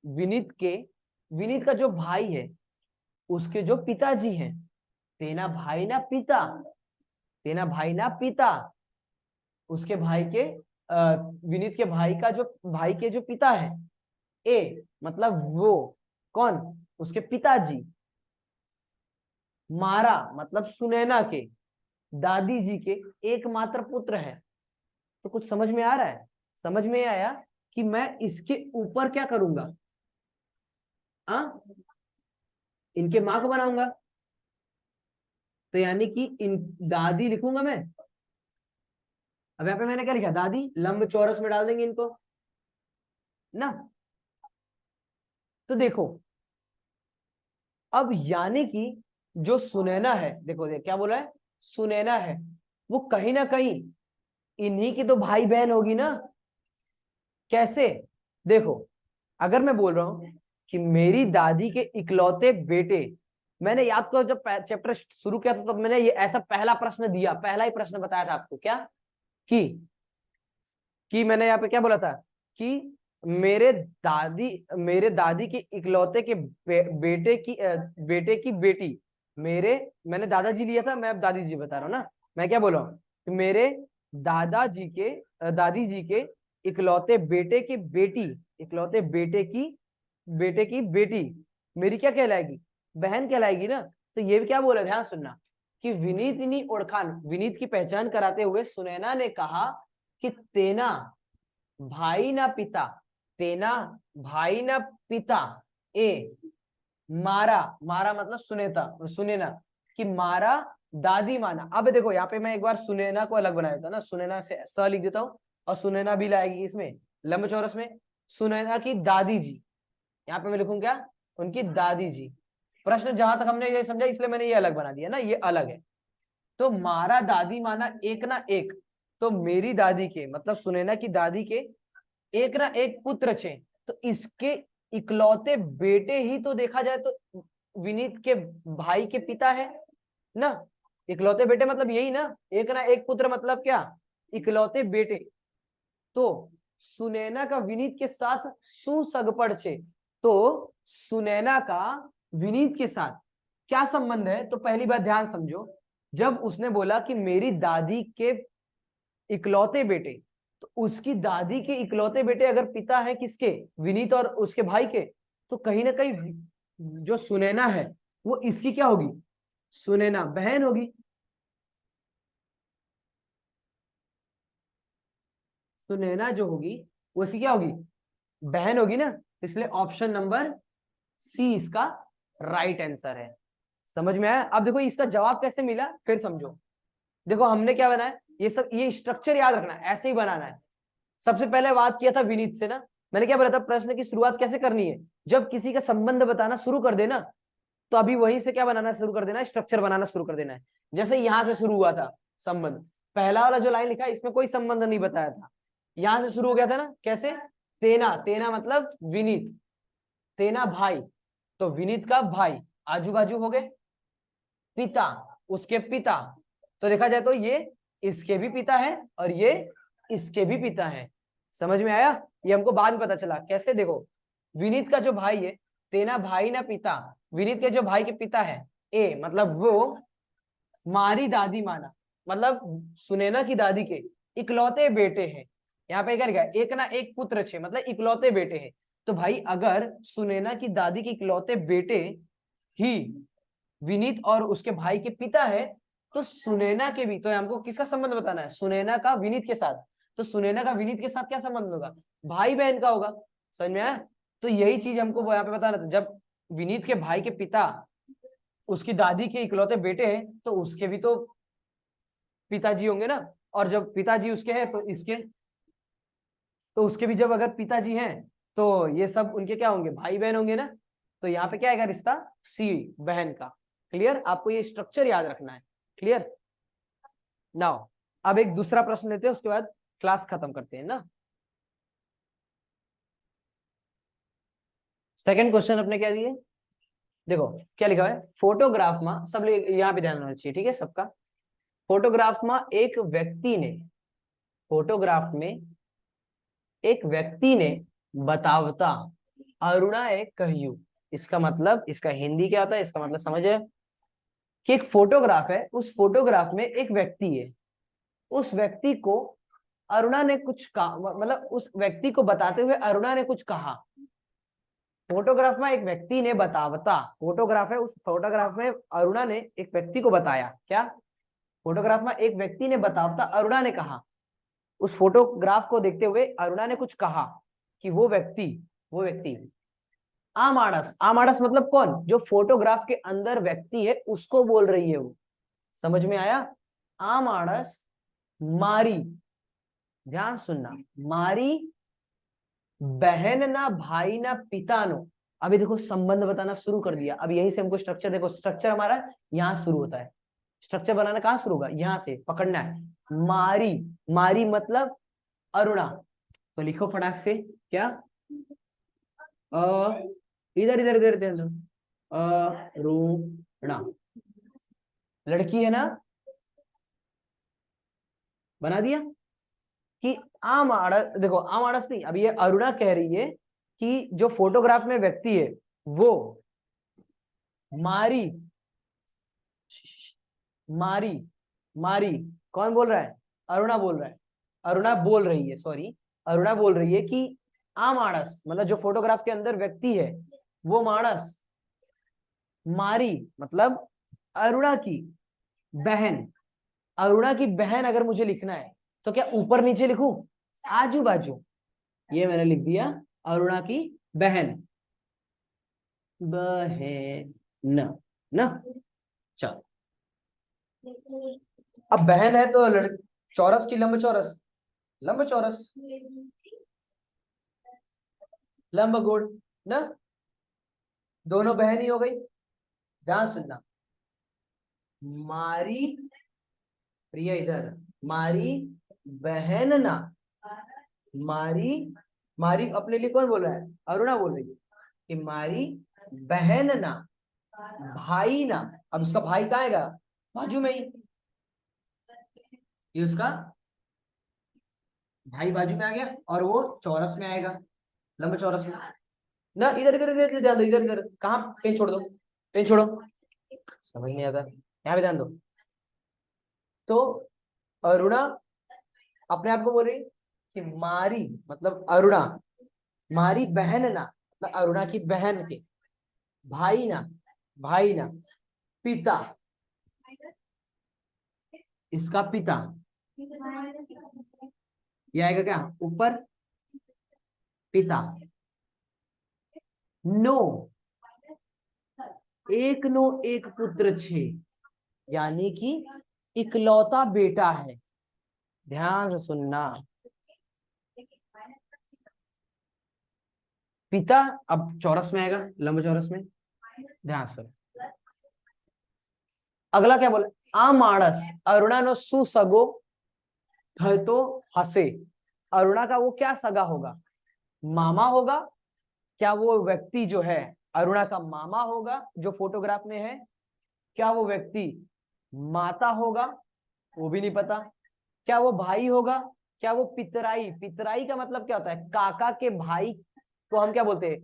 विनीत का जो भाई है उसके जो पिताजी हैं। तेना भाई ना पिता, तेना भाई ना पिता, उसके भाई के विनीत के भाई के जो पिता है, ए मतलब वो कौन, उसके पिताजी, मारा मतलब सुनैना के दादी जी के एकमात्र पुत्र है। तो कुछ समझ में आ रहा है? समझ में आया कि मैं इसके ऊपर क्या करूंगा, इनके मां को बनाऊंगा। तो यानी कि इन दादी लिखूंगा मैं। अब यहाँ पे मैंने क्या लिखा, दादी, लंब चौरस में डाल देंगे इनको ना। तो देखो अब यानी कि जो सुनैना है, देखो देख क्या बोला है, सुनैना है वो कहीं ना कहीं इन्हीं की तो भाई बहन होगी ना। कैसे? देखो अगर मैं बोल रहा हूं कि मेरी दादी के इकलौते बेटे, मैंने याद करो जब चैप्टर शुरू किया था तो मैंने ये ऐसा पहला प्रश्न दिया, पहला ही प्रश्न बताया था आपको क्या, कि मैंने यहाँ पे क्या बोला था कि मेरे दादी के इकलौते के बेटे की बेटी, मैंने दादाजी लिया था, मैं अब दादी जी बता रहा हूँ ना। मैं क्या बोल रहा हूँ कि मेरे दादी जी के इकलौते बेटे की बेटी, इकलौते बेटे की बेटी मेरी क्या कहलाएगी, बहन कहलाएगी ना। तो ये भी क्या बोला, ध्यान सुनना, कि विनीत ओळखान, विनीत की पहचान कराते हुए सुनैना ने कहा कि तेना भाई ना पिता, तेना भाई ना पिता, ए मारा, मारा मतलब सुनैना कि मारा दादी माना। अब देखो यहाँ पे मैं एक बार सुनैना को अलग बना देता हूँ ना, सुनैना से स लिख देता हूँ और सुनैना भी लाएगी इसमें लंबचौरस में। सुनैना की दादी जी, यहाँ पे मैं लिखूं क्या, उनकी दादी जी। प्रश्न जहां तक हमने ये समझा इसलिए मैंने ये अलग बना दिया ना, ये अलग है। तो मारा दादी माना एक ना एक, तो मेरी दादी के मतलब सुनैना की दादी के एक ना एक पुत्र छे, तो इसके इकलौते बेटे ही तो देखा जाए तो विनीत के भाई के पिता है ना। इकलौते बेटे मतलब यही ना, एक ना एक पुत्र मतलब क्या, इकलौते बेटे। तो सुनैना का विनीत के साथ सुसगपड़ छे, तो सुनैना का विनीत के साथ क्या संबंध है। तो पहली बात ध्यान समझो, जब उसने बोला कि मेरी दादी के इकलौते बेटे, तो उसकी दादी के इकलौते बेटे अगर पिता है किसके, विनीत और उसके भाई के, तो कहीं ना कहीं जो सुनैना है वो इसकी क्या होगी, सुनैना बहन होगी। सुनैना जो होगी वो इसकी क्या होगी, बहन होगी ना। इसलिए ऑप्शन नंबर सी इसका राइट आंसर है। समझ में आया? अब देखो इसका जवाब कैसे मिला फिर समझो। देखो हमने क्या बनाया, ये सब ये स्ट्रक्चर याद रखना है, ऐसे ही बनाना है। सबसे पहले बात किया था विनीत से ना, मैंने क्या बोला था, प्रश्न की शुरुआत कैसे करनी है, जब किसी का संबंध बताना शुरू कर देना तो अभी वहीं से क्या बनाना शुरू कर देना है, स्ट्रक्चर बनाना शुरू कर देना है। जैसे यहां से शुरू हुआ था संबंध, पहला वाला जो लाइन लिखा है इसमें कोई संबंध नहीं बताया था, यहां से शुरू हो गया था ना। कैसे, तेना, तेना मतलब विनीत, तेना भाई, तो विनीत का भाई, आजू बाजू हो गए, पिता उसके पिता, तो देखा जाए तो ये इसके भी पिता है और ये इसके भी पिता है। समझ में आया? ये हमको बाद में पता चला कैसे। देखो विनीत का जो भाई है, तेना भाई ना पिता, विनीत के जो भाई के पिता है ए मतलब वो मारी दादी माना, मतलब सुनैना की दादी के इकलौते बेटे हैं। यहाँ पे क्या लिखा है, एक ना एक पुत्र छे मतलब इकलौते बेटे हैं। तो भाई अगर सुनैना की दादी के इकलौते बेटे ही विनीत और उसके भाई के पिता है, तो सुनैना के भी, तो हमको किसका संबंध बताना है, सुनैना का विनीत के साथ। तो सुनैना का विनीत के साथ क्या संबंध होगा, भाई बहन का होगा। समझ में आया? तो यही चीज हमको यहाँ पे बताना था, जब विनीत के भाई के पिता उसकी दादी के इकलौते बेटे हैं तो उसके भी तो पिताजी होंगे ना, और जब पिताजी उसके हैं तो इसके, तो उसके भी जब अगर पिताजी हैं तो ये सब उनके क्या होंगे, भाई बहन होंगे ना। तो यहाँ पे क्या आएगा रिश्ता, सी बहन का। क्लियर? आपको ये स्ट्रक्चर याद रखना है। क्लियर? नाउ अब एक दूसरा प्रश्न लेते हैं, उसके बाद क्लास खत्म करते हैं ना। सेकंड क्वेश्चन अपने क्या दिए, देखो क्या लिखा है, फोटोग्राफ में सब यहाँ पे ध्यान होना चाहिए, ठीक है सबका। फोटोग्राफ में एक व्यक्ति ने, फोटोग्राफ में एक व्यक्ति ने बतावता अरुणा एक कहयू, इसका मतलब, इसका हिंदी क्या होता है, इसका मतलब समझे कि एक फोटोग्राफ है, उस फोटोग्राफ में एक व्यक्ति है, उस व्यक्ति को अरुणा ने कुछ कहा, मतलब उस व्यक्ति को बताते हुए अरुणा ने कुछ कहा। फोटोग्राफ में एक व्यक्ति ने बतावता, फोटोग्राफ है, उस फोटोग्राफ में अरुणा ने एक व्यक्ति को बताया। क्या? फोटोग्राफ में एक व्यक्ति ने बतावता अरुणा ने कहा, उस फोटोग्राफ को देखते हुए अरुणा ने कुछ कहा कि वो व्यक्ति आमाड़स। आमाड़स मतलब कौन? जो फोटोग्राफ के अंदर व्यक्ति है उसको बोल रही है वो। समझ में आया? आमाड़स मारी, ध्यान सुनना, मारी बहन ना भाई ना पिता नो। अभी देखो संबंध बताना शुरू कर दिया। अब यही से हमको स्ट्रक्चर, देखो स्ट्रक्चर हमारा यहाँ शुरू होता है। स्ट्रक्चर बनाना कहाँ शुरू होगा? यहाँ से पकड़ना है। मारी, मारी मतलब अरुणा। तो लिखो फटाक से, क्या? इधर इधर इधर इधर, अरुणा लड़की है ना, बना दिया कि आम आड़स। देखो आम आड़स नहीं, अब ये अरुणा कह रही है कि जो फोटोग्राफ में व्यक्ति है वो मारी, मारी, मारी कौन बोल रहा है? अरुणा बोल रहा है। अरुणा बोल रही है, सॉरी, अरुणा बोल रही है कि आ मानस मतलब जो फोटोग्राफ के अंदर व्यक्ति है वो मानस मारी मतलब अरुणा की बहन। अरुणा की बहन अगर मुझे लिखना है तो क्या ऊपर नीचे लिखूं? आजू बाजू। ये मैंने लिख दिया, अरुणा की बहन, बहन न। चलो, अब बहन है तो चौरस की लंब चौरस? लंब चौरस, लंब गोल न, दोनों बहन ही हो गई। ध्यान सुनना, मारी प्रिय इधर, मारी बहन ना, मारी, मारी अपने लिए कौन बोल रहा है? अरुणा बोल रही है कि मारी बहन ना भाई ना। अब उसका भाई कहाँ आएगा? बाजू में ही, ये उसका भाई बाजू में आ गया और वो चौरस में आएगा, लंब चौरस में ना। इधर इधर इधर ध्यान दो, इधर इधर कहाँ? पेन छोड़ दो, पेन छोड़ो, समझ नहीं आता, यहाँ पे ध्यान दो। तो अरुणा अपने आप को बोल रही कि मारी मतलब अरुणा, मारी बहन ना मतलब अरुणा की बहन के भाई ना, भाई ना पिता, इसका पिता, ये आएगा क्या ऊपर? पिता नो, एक नो एक पुत्र छे, यानी कि इकलौता बेटा है। ध्यान से सुनना, पिता अब चौरस में आएगा, लंब चौरस में। ध्यान सुन, अगला क्या बोले? आ मानस अरुणा नो सुसगो तो हसे। अरुणा का वो क्या सगा होगा? मामा होगा। क्या वो व्यक्ति जो है अरुणा का मामा होगा जो फोटोग्राफ में है? क्या वो व्यक्ति माता होगा? वो भी नहीं पता। क्या वो भाई होगा? क्या वो पितराई? पितराई का मतलब क्या होता है? काका के भाई को हम क्या बोलते हैं?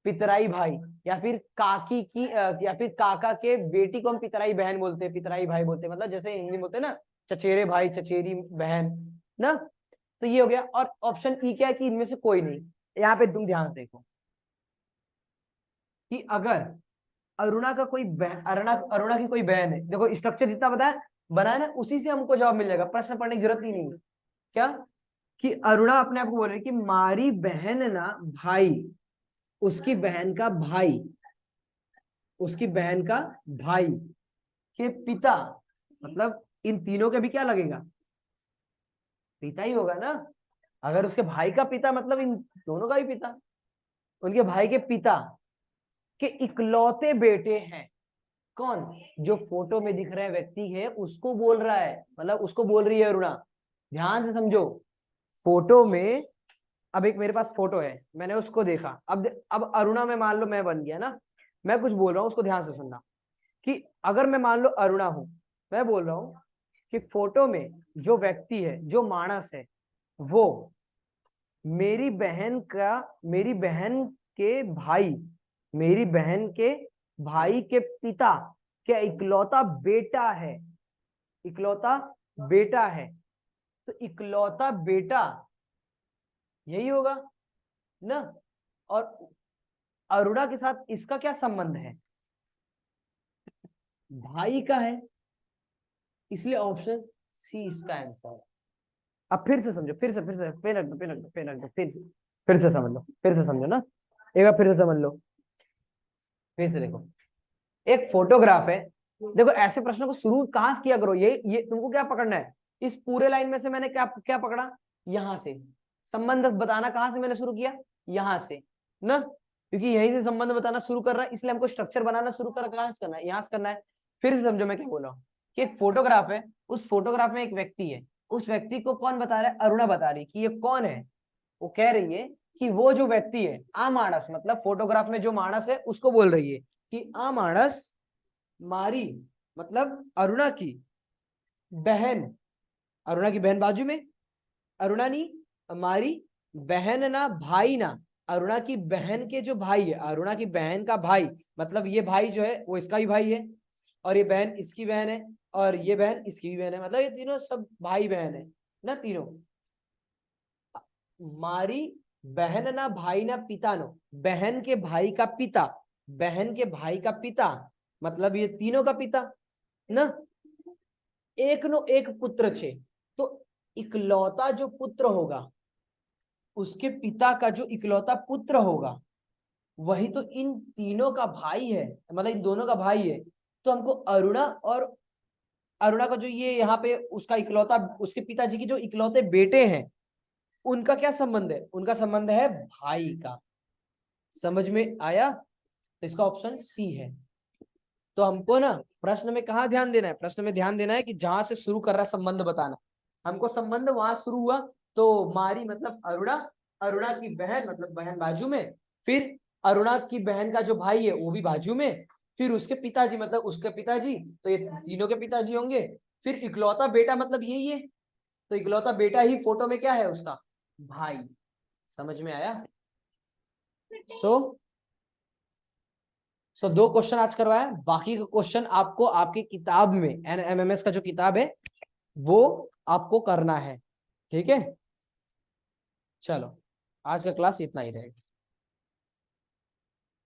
पितराई भाई। या फिर काकी की या फिर काका के बेटी को हम पितराई बहन बोलते हैं, पितराई भाई बोलते हैं। मतलब जैसे हिंदी में बोलते हैं ना, चचेरे भाई चचेरी बहन ना। तो ये हो गया। और ऑप्शन ई क्या है? कि इनमें से कोई नहीं। यहाँ पे तुम ध्यान से देखो कि अगर अरुणा का कोई बहन, अरुणा अरुणा की कोई बहन है, देखो स्ट्रक्चर जितना बताया बनाया ना, उसी से हमको जवाब मिल जाएगा, प्रश्न पढ़ने की जरूरत ही नहीं है। क्या? कि अरुणा अपने आप को बोल रही है कि मारी बहन ना भाई, उसकी बहन का भाई, उसकी बहन का भाई के पिता, मतलब इन तीनों के भी क्या लगेगा? पिता ही होगा ना। अगर उसके भाई का पिता मतलब इन दोनों का भी पिता। उनके भाई के पिता के इकलौते बेटे हैं। कौन? जो फोटो में दिख रहा व्यक्ति है उसको बोल रहा है, मतलब उसको बोल रही है अरुणा। ध्यान से समझो, फोटो में अब एक मेरे पास फोटो है, मैंने उसको देखा। अब अरुणा में मान लो मैं बन गया ना, मैं कुछ बोल रहा हूँ, उसको ध्यान से सुनना। कि अगर मैं मान लो अरुणा हूं, मैं बोल रहा हूं कि फोटो में जो व्यक्ति है, जो मानस है, वो मेरी बहन का, मेरी बहन के भाई, मेरी बहन के भाई के पिता क्या इकलौता बेटा है, इकलौता बेटा है। तो इकलौता बेटा यही होगा ना। और अरुणा के साथ इसका क्या संबंध है, भाई का है, इसलिए ऑप्शन सी इसका आंसर है। अब फिर से समझो, फिर से पेन रख दो, पेन रख दो, पेन रख दो, फिर से समझ लो, फिर से समझो ना, एक बार फिर से समझ लो। फिर से देखो, एक फोटोग्राफ है। देखो ऐसे प्रश्नों को शुरू कहां से किया करो, ये तुमको क्या पकड़ना है, इस पूरे लाइन में से मैंने क्या क्या पकड़ा, यहां से संबंध बताना कहां से मैंने शुरू किया, यहां से ना, क्योंकि यहीं से संबंध बताना शुरू कर रहा है, इसलिए हमको स्ट्रक्चर बनाना शुरू कर कहां से करना है, यहां से करना है। फिर से समझो मैं क्या बोल रहा हूँ, कि एक फोटोग्राफ है, उस फोटोग्राफ में एक व्यक्ति है, उस व्यक्ति को कौन बता रहा है, अरुणा बता रही कि ये कौन है, वो कह रही है कि वो जो व्यक्ति है आ मानस, मतलब फोटोग्राफ में जो मानस है उसको बोल रही है कि आ मानस मारी, मतलब अरुणा की बहन, अरुणा की बहन बाजू में, अरुणा नी हमारी बहन ना भाई ना, अरुणा की बहन के जो भाई है, अरुणा की बहन का भाई, मतलब ये भाई जो है वो इसका भी भाई है, और ये बहन इसकी बहन है, और ये बहन इसकी भी बहन है, मतलब ये तीनों सब भाई बहन है ना, तीनों। मारी बहन ना भाई ना पिता नो, बहन के भाई का पिता, बहन के भाई का पिता, मतलब ये तीनों का पिता ना, एक नो एक पुत्र छे, तो इकलौता जो पुत्र होगा, उसके पिता का जो इकलौता पुत्र होगा, वही तो इन तीनों का भाई है, मतलब इन दोनों का भाई है। तो हमको अरुणा और अरुणा का जो ये यहाँ पे उसका इकलौता, उसके पिताजी की जो इकलौते बेटे हैं, उनका क्या संबंध है, उनका संबंध है भाई का। समझ में आया, तो इसका ऑप्शन सी है। तो हमको ना प्रश्न में कहाँ ध्यान देना है, प्रश्न में ध्यान देना है कि जहां से शुरू कर रहा है संबंध बताना, हमको संबंध वहां शुरू हुआ, तो मारी मतलब अरुणा, अरुणा की बहन मतलब बहन बाजू में, फिर अरुणा की बहन का जो भाई है वो भी बाजू में, फिर उसके पिताजी मतलब उसके पिताजी, तो ये तीनों के पिताजी होंगे, फिर इकलौता बेटा मतलब यही है, तो इकलौता बेटा ही फोटो में क्या है उसका भाई। समझ में आया। सो दो क्वेश्चन आज करवाया, बाकी का क्वेश्चन आपको आपकी किताब में एनएमएमएस का जो किताब है वो आपको करना है, ठीक है। चलो आज का क्लास इतना ही रहेगा।